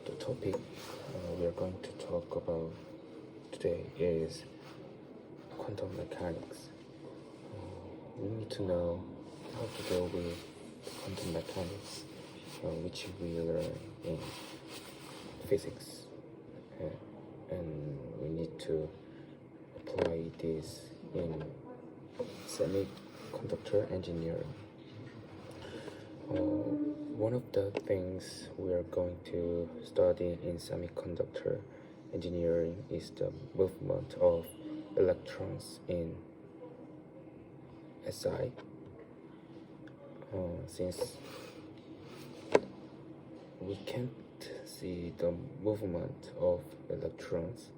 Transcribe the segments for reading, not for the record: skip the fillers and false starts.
The topic we are going to talk about today is quantum mechanics. We need to know how to deal with quantum mechanics, which we learn in physics, and we need to apply this in semiconductor engineering. One of the things we are going to study in semiconductor engineering is the movement of electrons in SI. Since we can't see the movement of electrons,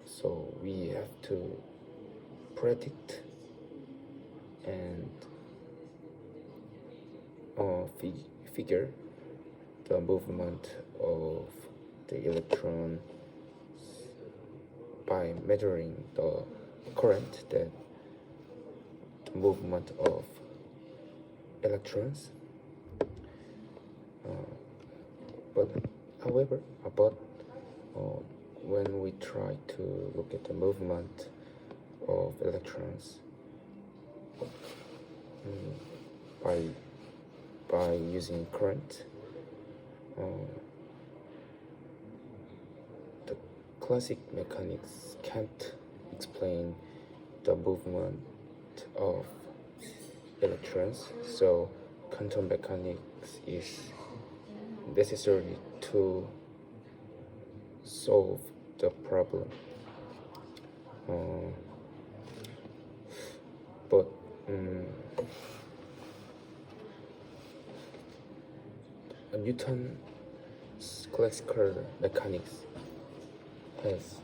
so we have to predict and figure the movement of the electron by measuring the current, the movement of electrons. But when we try to look at the movement of electrons by using current, the classic mechanics can't explain the movement of electrons, so quantum mechanics is necessary to solve the problem. Newton's classical mechanics has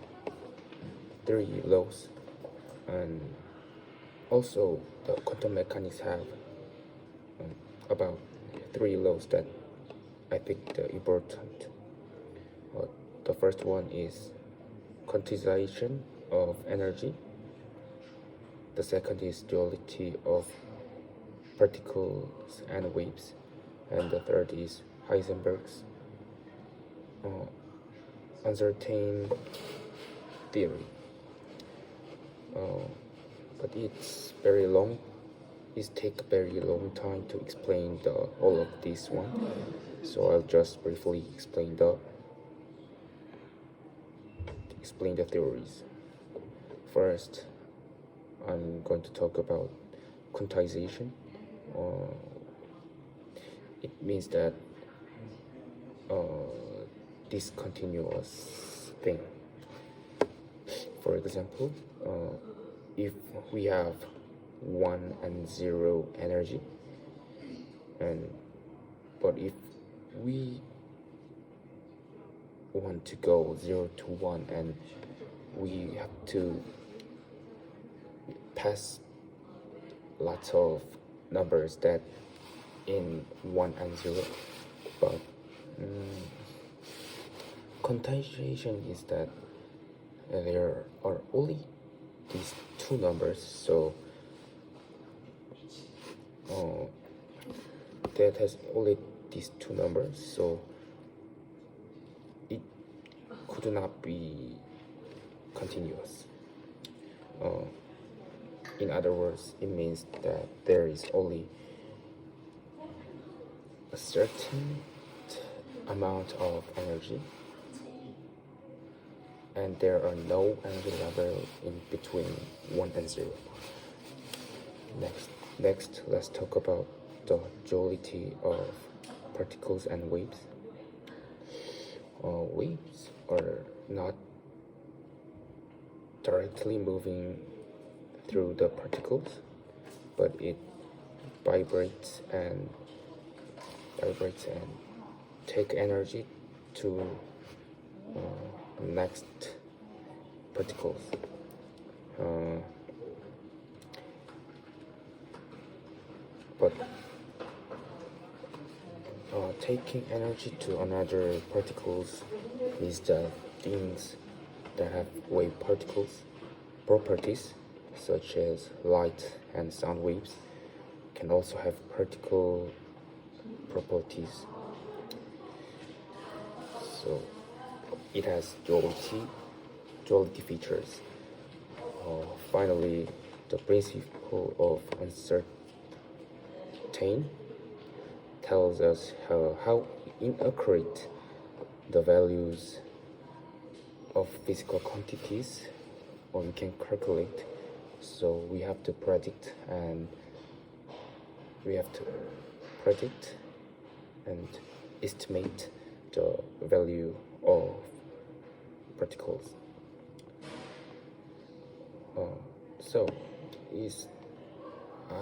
3 laws, and also the quantum mechanics have about 3 laws that I think are important. The first one is quantization of energy. The second is duality of particles and waves, and the third is Heisenberg's uncertain theory. But it's very long. It takes a very long time to explain all of this one. So I'll just briefly explain the theories. First, I'm going to talk about quantization. It means that discontinuous thing. For example, if we have 1 and 0 energy, but if we want to go 0 to 1, and we have to pass lots of numbers that in 1 and 0, but quantization is that there are only these 2 numbers, so that has only these 2 numbers, so it could not be continuous. In other words, it means that there is only a certain amount of energy, and there are no energy levels in between 1 and 0. Next, let's talk about the duality of particles and waves. Waves are not directly moving through the particles, but it vibrates and take energy to next particles. But taking energy to another particles is the things that have wave particles properties, such as light and sound waves, can also have particle properties. so it has duality features. Finally, the principle of uncertainty tells us how inaccurate the values of physical quantities we can calculate. So we have to predict and estimate the value of particles.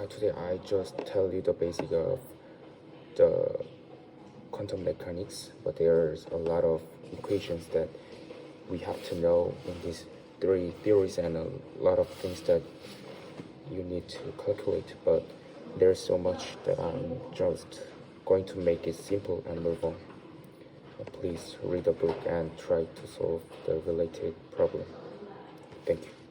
Today I just tell you the basic of the quantum mechanics, but there's a lot of equations that we have to know in these three theories and a lot of things that you need to calculate, but there's so much that I'm just going to make it simple and move on. Please read the book and try to solve the related problem. Thank you.